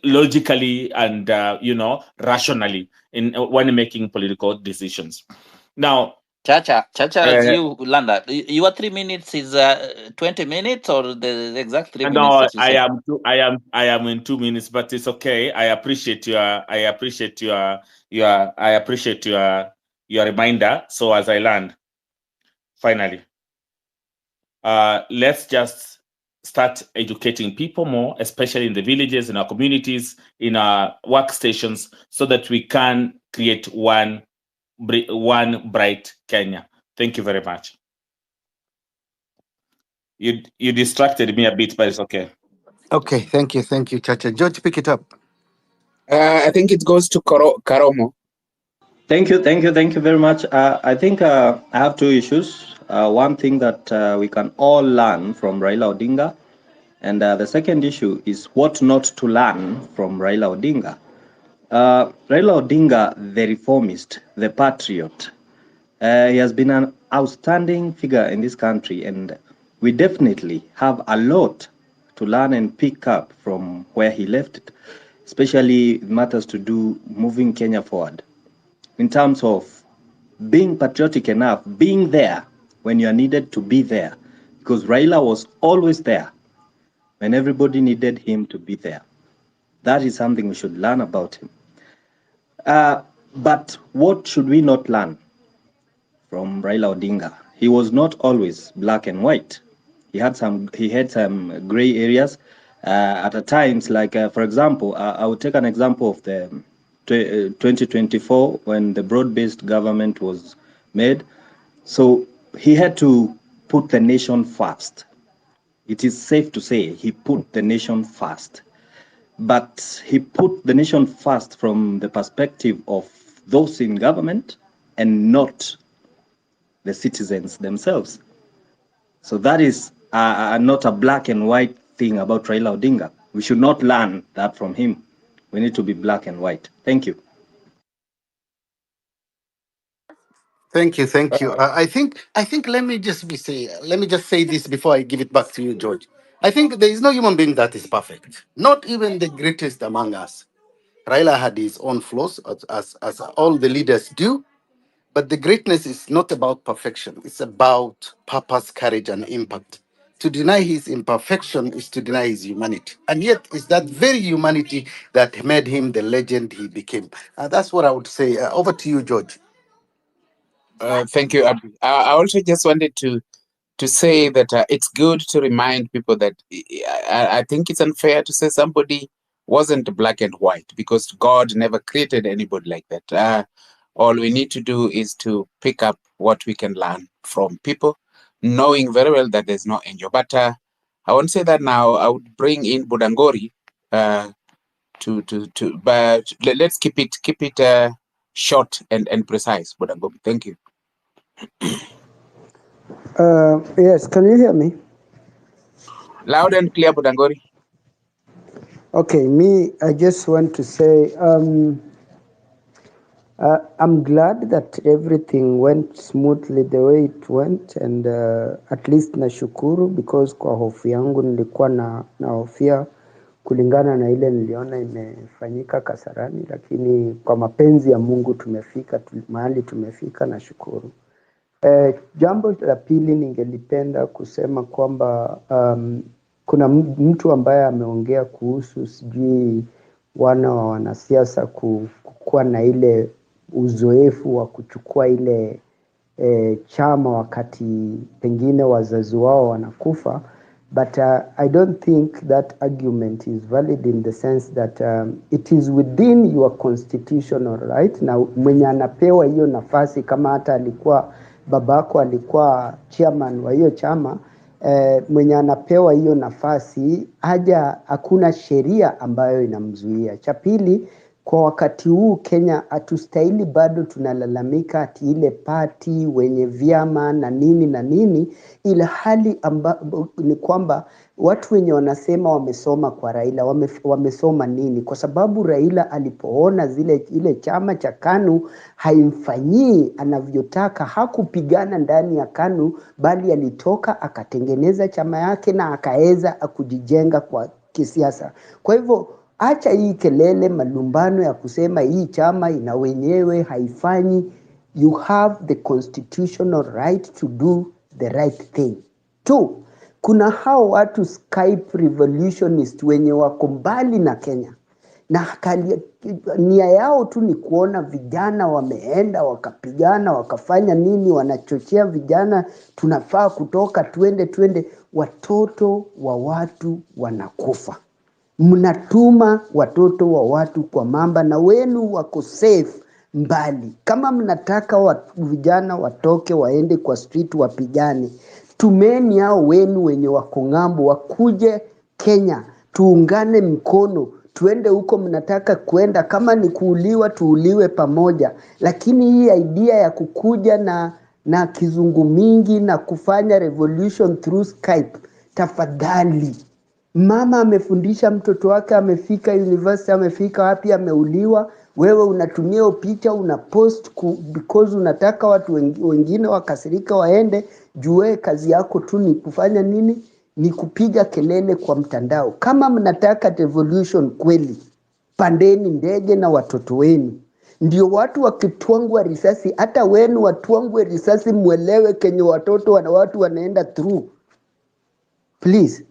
logically and rationally in when making political decisions. Now, Chacha, as you land that, your 3 minutes is 20 minutes or the exact 3 minutes no, that you said? I am in 2 minutes, but it's okay. I appreciate your reminder. So as I land, finally, let's just start educating people more, especially in the villages, in our communities, in our workstations, so that we can create one bright Kenya. Thank you very much. You distracted me a bit, but it's okay. Okay, thank you, Chacha. George, pick it up. I think it goes to Karomo. Thank you very much. I think I have two issues. One thing that we can all learn from Raila Odinga, and the second issue is what not to learn from Raila Odinga. Raila Odinga, the reformist, the patriot, he has been an outstanding figure in this country, and we definitely have a lot to learn and pick up from where he left it, especially matters to do moving Kenya forward. In terms of being patriotic enough, being there when you are needed to be there, because Raila was always there when everybody needed him to be there. That is something we should learn about him. But what should we not learn from Raila Odinga? He was not always black and white. He had some gray areas at times. Like for example, I would take an example of the 2024 when the broad-based government was made. So he had to put the nation first. It is safe to say he put the nation first. But he put the nation first from the perspective of those in government and not the citizens themselves. So that is not a black and white thing about Raila Odinga. We should not learn that from him. We need to be black and white. Thank you. Thank you. I think let me just say this before I give it back to you, George. I think there is no human being that is perfect. Not even the greatest among us. Raila had his own flaws, as all the leaders do. But the greatness is not about perfection. It's about purpose, courage, and impact. To deny his imperfection is to deny his humanity. And yet, it's that very humanity that made him the legend he became. That's what I would say. Over to you, George. Thank you, Abdi. I also just wanted to say that it's good to remind people that I think it's unfair to say somebody wasn't black and white because God never created anybody like that. All we need to do is to pick up what we can learn from people, knowing very well that there's no angel. But I won't say that now. I would bring in Budangori but let's keep it short and precise, Budangori. Thank you. Yes, can you hear me? Loud and clear, Budangori. Okay, I just want to say I'm glad that everything went smoothly the way it went, and at least nashukuru because kwa hofu yangu nilikuwa na hofia kulingana na ile niliona imefanyika Kasarani, lakini kwa mapenzi ya Mungu tumefika mahali tumefika, nashukuru. Jambo la pili ningelipenda kusema kwamba kuna mtu ambaye ameongea kuhusu sijui wana wa wanasiasa kukuwa na ile uzoefu wa kuchukua ile chama wakati pengine wazazi wao wanakufa, but I don't think that argument is valid in the sense that it is within your constitutional right, na mwenye anapewa hiyo nafasi kama hata alikuwa babako alikuwa chairman wa hiyo chama, mwenye anapewa hiyo nafasi hakuna sheria ambayo inamzuia. Cha pili, kwa wakati huu Kenya hatustahili bado tunalalamika ati ile party wenye vyama na nini, ila hali ni kwamba watu wenye wanasema wamesoma kwa Raila wamesoma nini? Kwa sababu Raila alipoona ile chama cha KANU haimfanyii anavyotaka, hakupigana ndani ya KANU, bali alitoka akatengeneza chama yake na akaweza kujijenga kwa kisiasa. Kwa hivyo acha hii kelele malumbano ya kusema hii chama ina wenyewe haifanyi. You have the constitutional right to do the right thing. Two, kuna hao watu Skype revolutionist wenye wako mbali na Kenya na nia yao tu ni kuona vijana wameenda wakapigana wakafanya nini, wanachochea vijana tunafaa kutoka twende. Watoto wa watu wanakufa, mnatuma watoto wa watu kwa mamba na wenu wako safe mbali. Kama mnataka vijana watoke waende kwa street wapigane, tumeni hao wenu wenye wako ng'ambo wakuje Kenya, tuungane mkono tuende huko mnataka kwenda. Kama ni kuuliwa tuuliwe pamoja, lakini hii idea ya kukuja na kizungu mingi na kufanya revolution through Skype, tafadhali. Mama amefundisha mtoto wake, amefika university, amefika wapi, ameuliwa. Wewe unatumia picha unapost because unataka watu wengine wakasirika waende. Jue kazi yako tu ni kufanya nini? Ni kupiga kelele kwa mtandao. Kama mnataka revolution kweli, pandeni ndege na watoto wenu. Ndio watu wakitwangwa risasi, hata wenu watwangwe risasi, mwelewe kenye watoto watu wanaenda through. Please,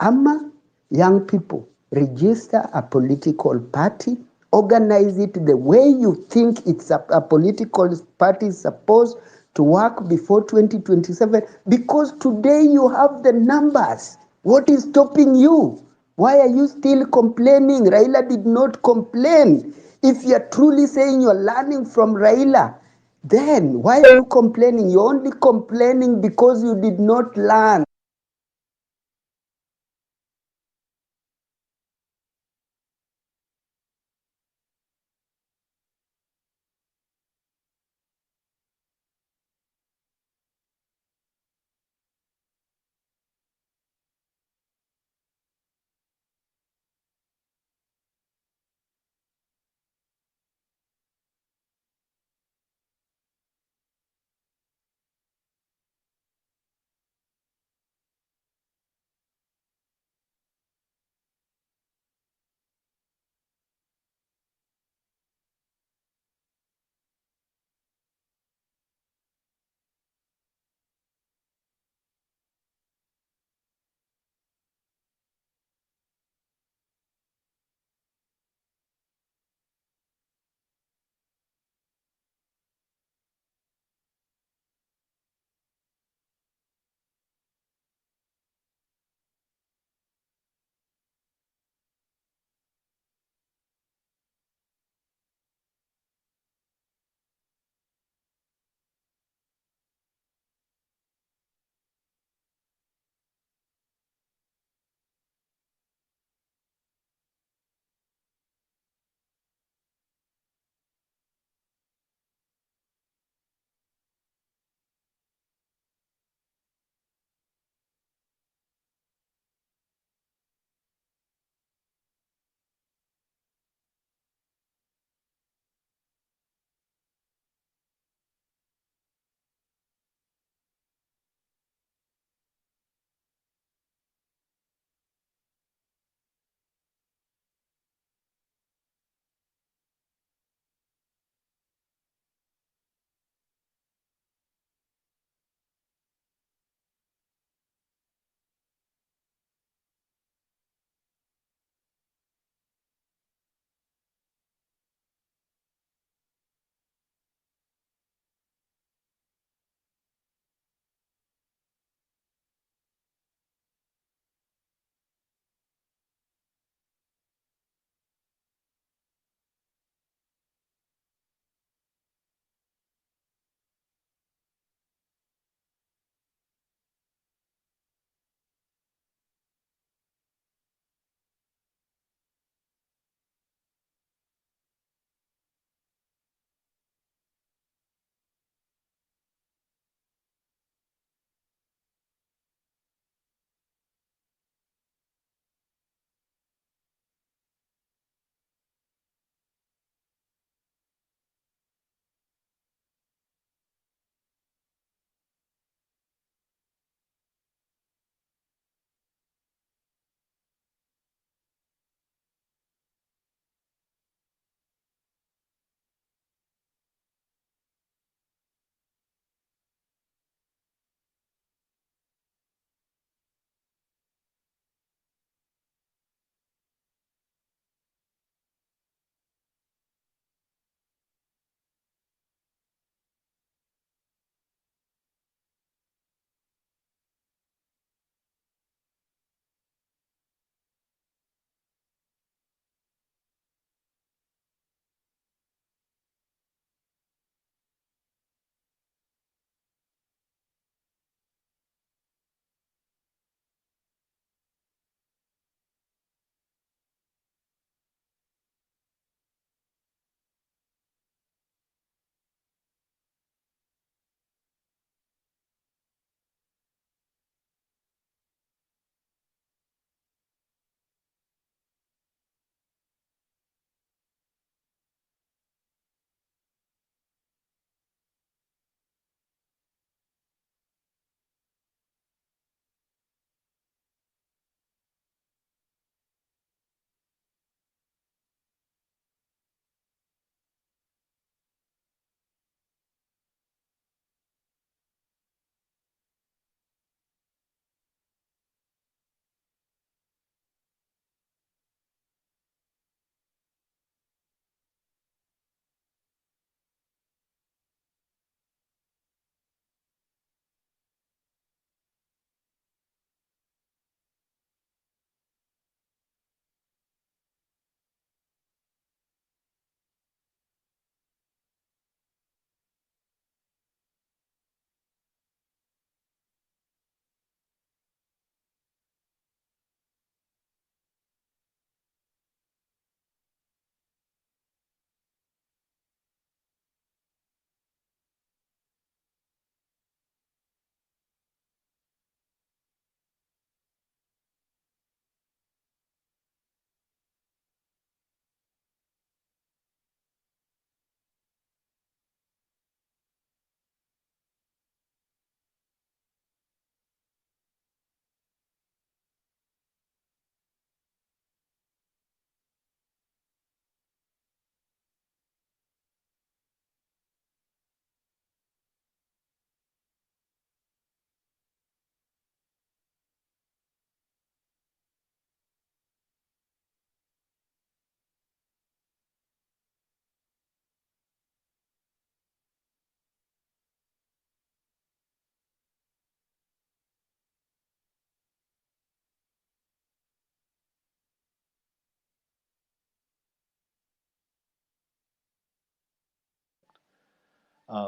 young people, register a political party, organize it the way you think it's a political party is supposed to work before 2027, because today you have the numbers. What is stopping you? Why are you still complaining? Raila did not complain. If you're truly saying you're learning from Raila, then why are you complaining? You're only complaining because you did not learn.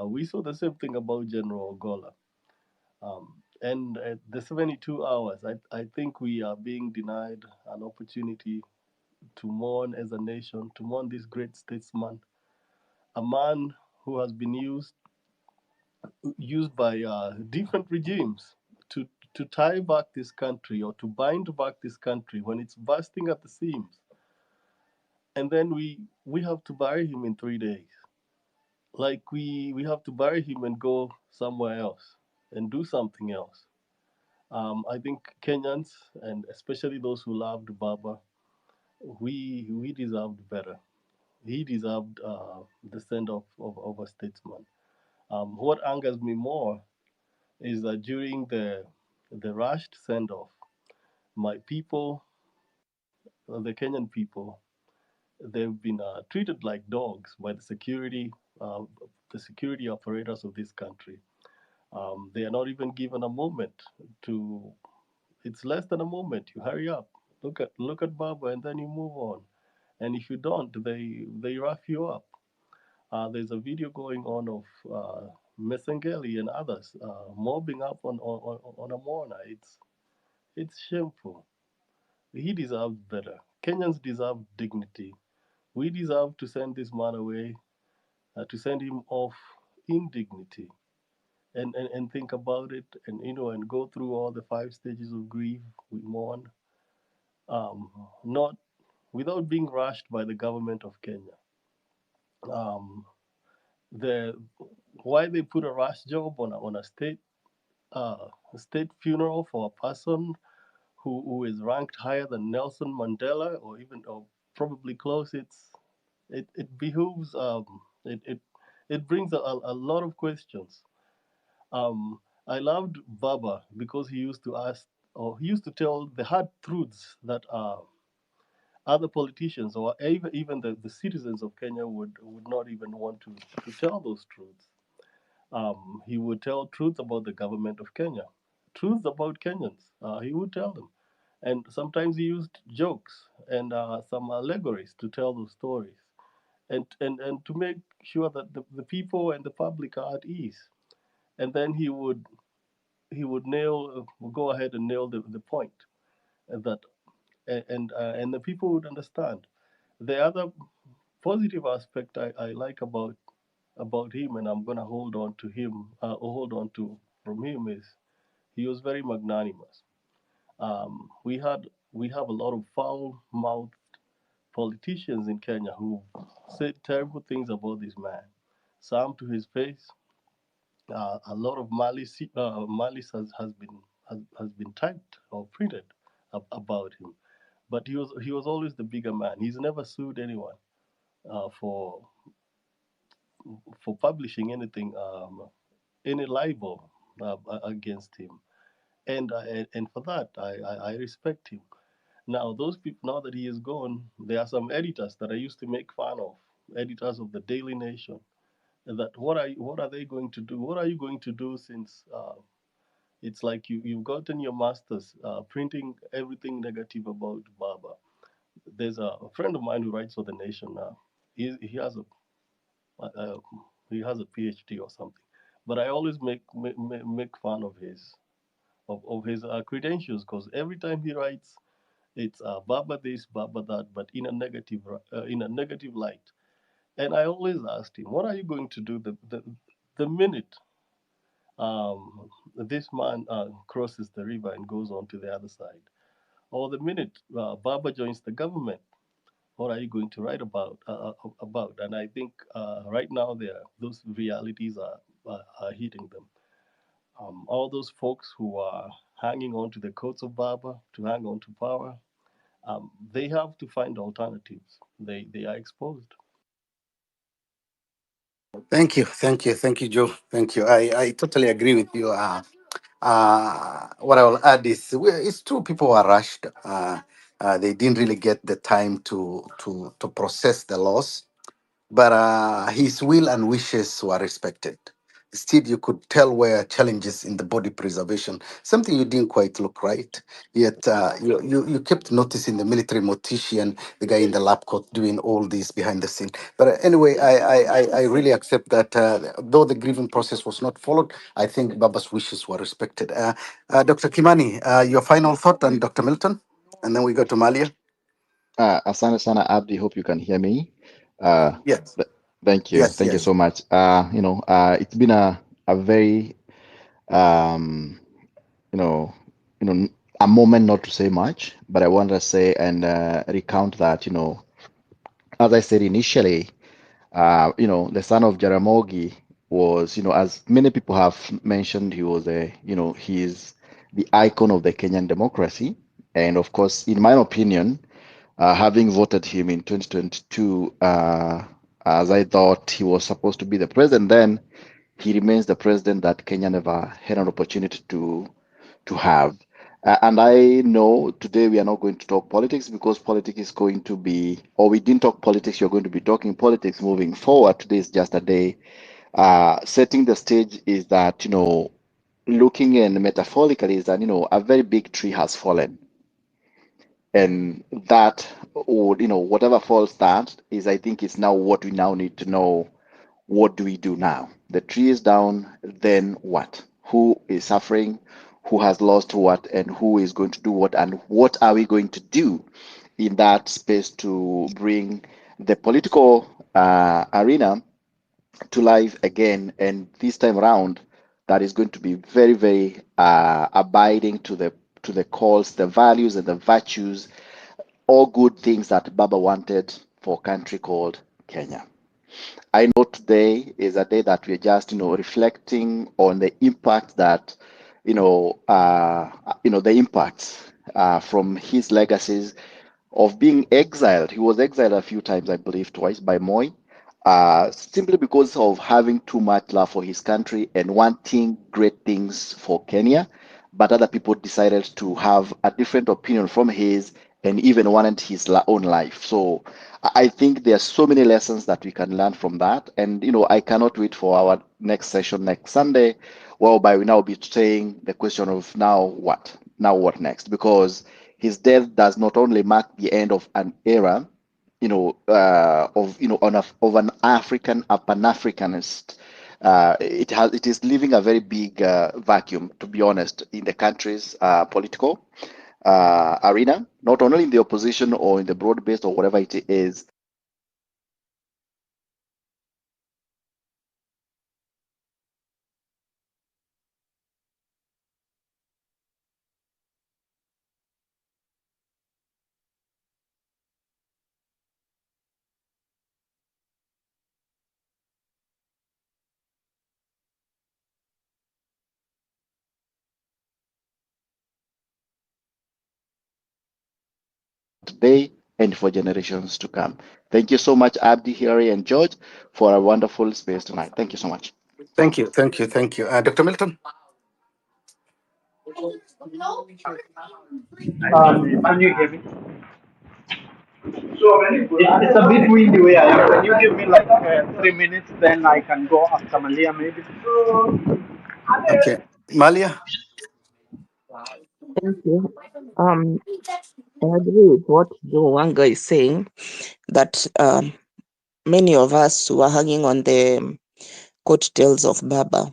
We saw the same thing about General Ogola. And at the 72 hours, I think we are being denied an opportunity to mourn as a nation, to mourn this great statesman, a man who has been used by different regimes to tie back this country or to bind back this country when it's bursting at the seams. And then we have to bury him in 3 days. Like we have to bury him and go somewhere else and do something else. I think Kenyans and especially those who loved Baba, we deserved better. He deserved the send off of a statesman. What angers me more is that during the rushed send off, my people, the Kenyan people, they've been treated like dogs by uh, the security operators of this country. They are not even given a moment to. It's less than a moment. You hurry up, look at Baba, and then you move on. And if you don't, they rough you up. There's a video going on of Mesengeli and others mobbing up on a mourner. It's shameful. He deserves better. Kenyans deserve dignity. We deserve to send this man away, to send him off in dignity, and think about it, and go through all the 5 stages of grief. We mourn, not without being rushed by the government of Kenya. Um, the Why they put a rush job on a state funeral for a person who is ranked higher than Nelson Mandela, or probably close. It behooves it brings a lot of questions. I loved Baba because he used to ask, or he used to tell the hard truths that other politicians, or even the citizens of Kenya would not even want to tell those truths. He would tell truths about the government of Kenya, truths about Kenyans. He would tell them. And sometimes he used jokes and some allegories to tell those stories, and to make sure that the people and the public are at ease. And then he would go ahead and nail the point, and that and the people would understand. The other positive aspect I like about him, and I'm gonna hold on to from him, is he was very magnanimous. We have a lot of foul-mouthed politicians in Kenya who said terrible things about this man, some to his face. A lot of malice has been typed or printed about him, but he was always the bigger man. He's never sued anyone uh, for for publishing any libel against him, and for that I respect him. Now those people, now that he is gone, there are some editors that I used to make fun of, editors of the Daily Nation. That what are they going to do? What are you going to do, since it's like you've gotten your masters printing everything negative about Baba. There's a friend of mine who writes for the Nation now. He has uh, a PhD or something, but I always make fun of his credentials, because every time he writes, it's Baba this, Baba that, but in a negative light. And I always asked him, what are you going to do the minute this man crosses the river and goes on to the other side, or the minute Baba joins the government? What are you going to write about? And I think right now those realities are hitting them. All those folks who are hanging on to the coats of Baba to hang on to power, they have to find alternatives. They are exposed. Thank you, Joe. Thank you. I totally agree with you. What I will add is, it's true, people were rushed. They didn't really get the time to process the loss, but his will and wishes were respected. still you could tell where challenges in the body preservation, something you didn't quite look right. Yet you kept noticing the military mortician, the guy in the lab coat doing all this behind the scene. But anyway, I really accept that though the grieving process was not followed, I think Baba's wishes were respected. Dr. Kimani, your final thought, and Dr. Milton, and then we go to Malia. Asante sana Abdi, hope you can hear me. Uh, Yes, th Thank you. yes, Thank you yes. so much. It's been a very, um, you know, a moment not to say much, but I want to say and recount that, as I said initially, the son of Jaramogi was, as many people have mentioned, he was he is the icon of the Kenyan democracy. And of course, in my opinion, having voted him in 2022, as I thought he was supposed to be the president then, he remains the president that Kenya never had an opportunity to have. And I know today we are not going to talk politics because politics is going to be, or we didn't talk politics, you're going to be talking politics moving forward. Today is just a day. Setting the stage is that, looking and metaphorically is that, a very big tree has fallen. And that would, whatever falls that is, I think is now what we now need to know. What do we do now? The tree is down, then what? Who is suffering? Who has lost what? And who is going to do what? And what are we going to do in that space to bring the political arena to life again? And this time around, that is going to be very, very abiding to the calls, the values, and the virtues, all good things that Baba wanted for a country called Kenya. I know today is a day that we're just, reflecting on the impact that, the impact from his legacies of being exiled. He was exiled a few times, I believe, twice by Moi, simply because of having too much love for his country and wanting great things for Kenya. But other people decided to have a different opinion from his and even wanted his own life. So I think there are so many lessons that we can learn from that. And, I cannot wait for our next session next Sunday, whereby we now be saying the question of now what? Now what next? Because his death does not only mark the end of an era, of an African, a Pan-Africanist. It is leaving a very big vacuum, to be honest, in the country's political arena, not only in the opposition or in the broad base or whatever it is. Today and for generations to come. Thank you so much, Abdi, Hilary, and George, for a wonderful space tonight. Thank you so much. Thank you, thank you, thank you. Dr. Milton? Can you hear me? It's a bit windy where I am. Can you give me like 3 minutes, then I can go after Malia maybe? Okay. Malia? Thank you. I agree with what Joe Wanga is saying, that many of us were hanging on the coattails of Baba.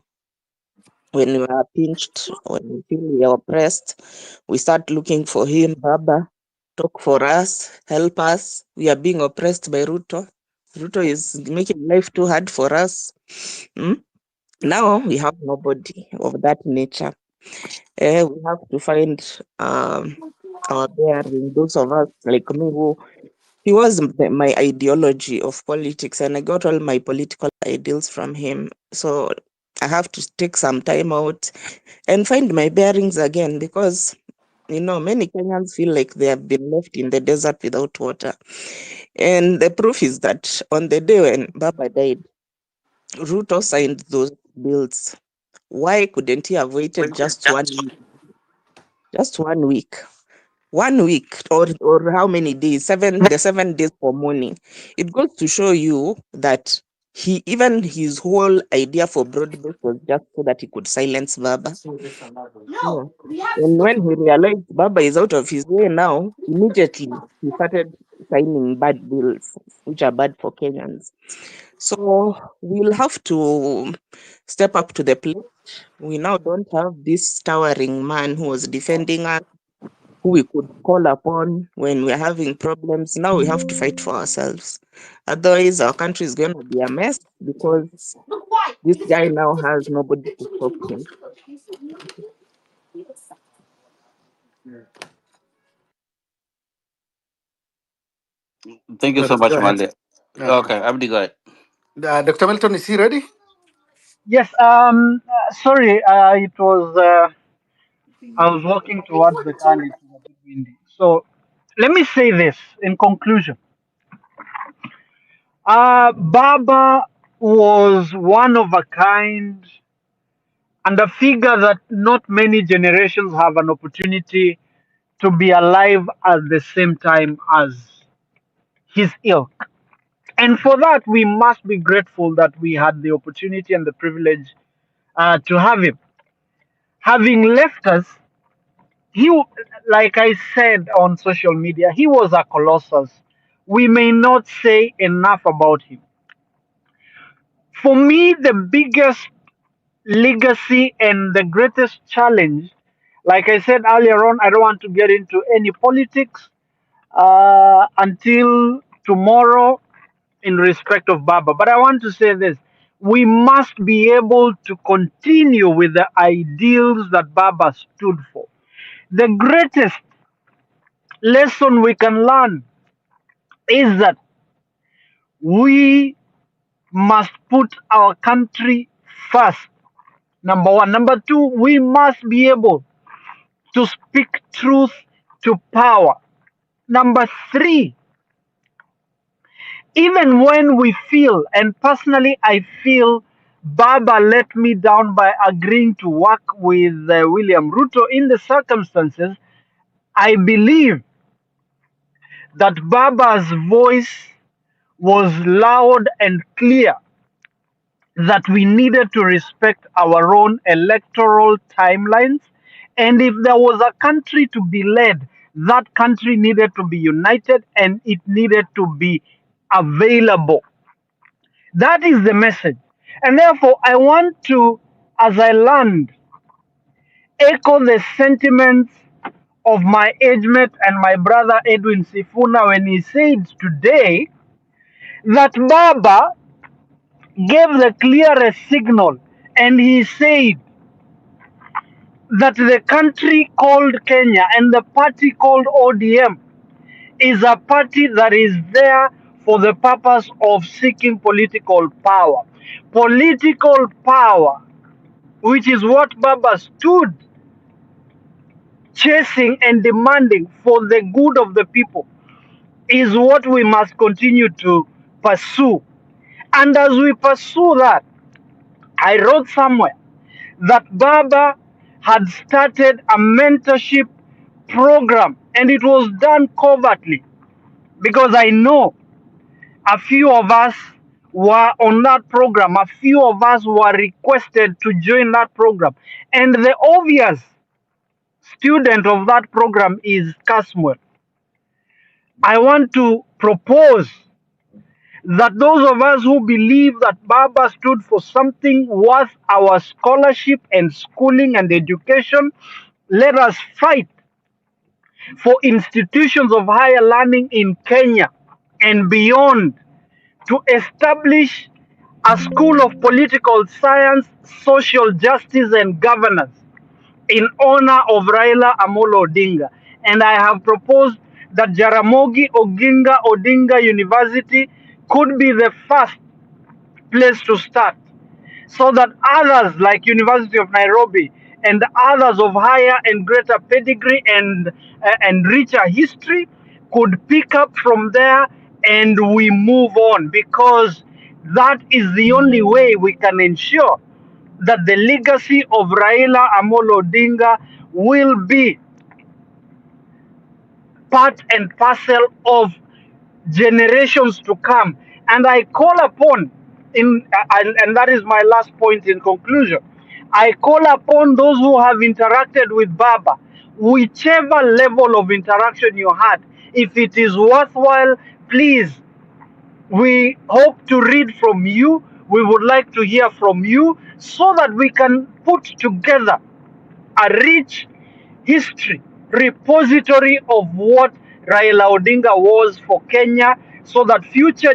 When we are pinched, when we feel we are oppressed, we start looking for him. Baba, talk for us, help us. We are being oppressed by Ruto. Ruto is making life too hard for us. Now we have nobody of that nature. We have to find our bearing. Those of us like me who he was my ideology of politics, and I got all my political ideals from him. So I have to take some time out and find my bearings again, because many Kenyans feel like they have been left in the desert without water. And the proof is that on the day when Baba died, Ruto signed those bills. Why couldn't he have waited just 1 week? Just 1 week. 1 week, or how many days? The 7 days for mourning. It goes to show you that his whole idea for broad-based was just so that he could silence Baba. Yeah. And when he realized Baba is out of his way now, immediately he started signing bad bills, which are bad for Kenyans. So we'll have to step up to the plate. We now don't have this towering man who was defending us, who we could call upon when we're having problems. Now we have to fight for ourselves. Otherwise, our country is going to be a mess because this guy now has nobody to stop him. Thank you so Good. much, Go ahead. Mali. Okay. Okay, Abdi, go ahead. Dr. Milton, is he ready? Yes. Sorry. It was. I was walking towards the car and it was a bit windy. So let me say this in conclusion. Baba was one of a kind and a figure that not many generations have an opportunity to be alive at the same time as his ilk. And for that, we must be grateful that we had the opportunity and the privilege to have him. Having left us, like I said on social media, he was a colossus. We may not say enough about him. For me, the biggest legacy and the greatest challenge, like I said earlier on, I don't want to get into any politics until tomorrow in respect of Baba. But I want to say this: we must be able to continue with the ideals that Baba stood for. The greatest lesson we can learn is that we must put our country first. Number one. Number two, we must be able to speak truth to power. Number three, even when we feel, and personally I feel Baba let me down by agreeing to work with William Ruto in the circumstances, I believe that Baba's voice was loud and clear that we needed to respect our own electoral timelines. And if there was a country to be led, that country needed to be united and it needed to be available. That is the message. And therefore, I want to, as I land, echo the sentiments of my age mate and my brother Edwin Sifuna when he said today that Baba gave the clearest signal and he said that the country called Kenya and the party called ODM is a party that is there for the purpose of seeking political power. Political power, which is what Baba stood chasing and demanding for the good of the people, is what we must continue to pursue. And as we pursue that, I wrote somewhere that Baba had started a mentorship program and it was done covertly because I know a few of us were on that program, a few of us were requested to join that program. And the obvious student of that program is Casmuel. I want to propose that those of us who believe that Baba stood for something worth our scholarship and schooling and education, let us fight for institutions of higher learning in Kenya and beyond to establish a school of political science, social justice, and governance in honor of Raila Amolo Odinga. And I have proposed that Jaramogi Oginga Odinga University could be the first place to start so that others like University of Nairobi and others of higher and greater pedigree and richer history could pick up from there and we move on, because that is the only way we can ensure that the legacy of Raila Amolo Odinga will be part and parcel of generations to come. And I call upon and that is my last point in conclusion. I call upon those who have interacted with Baba, whichever level of interaction you had, if it is worthwhile, please, we hope to read from you. We would like to hear from you so that we can put together a rich history repository of what Raila Odinga was for Kenya, so that future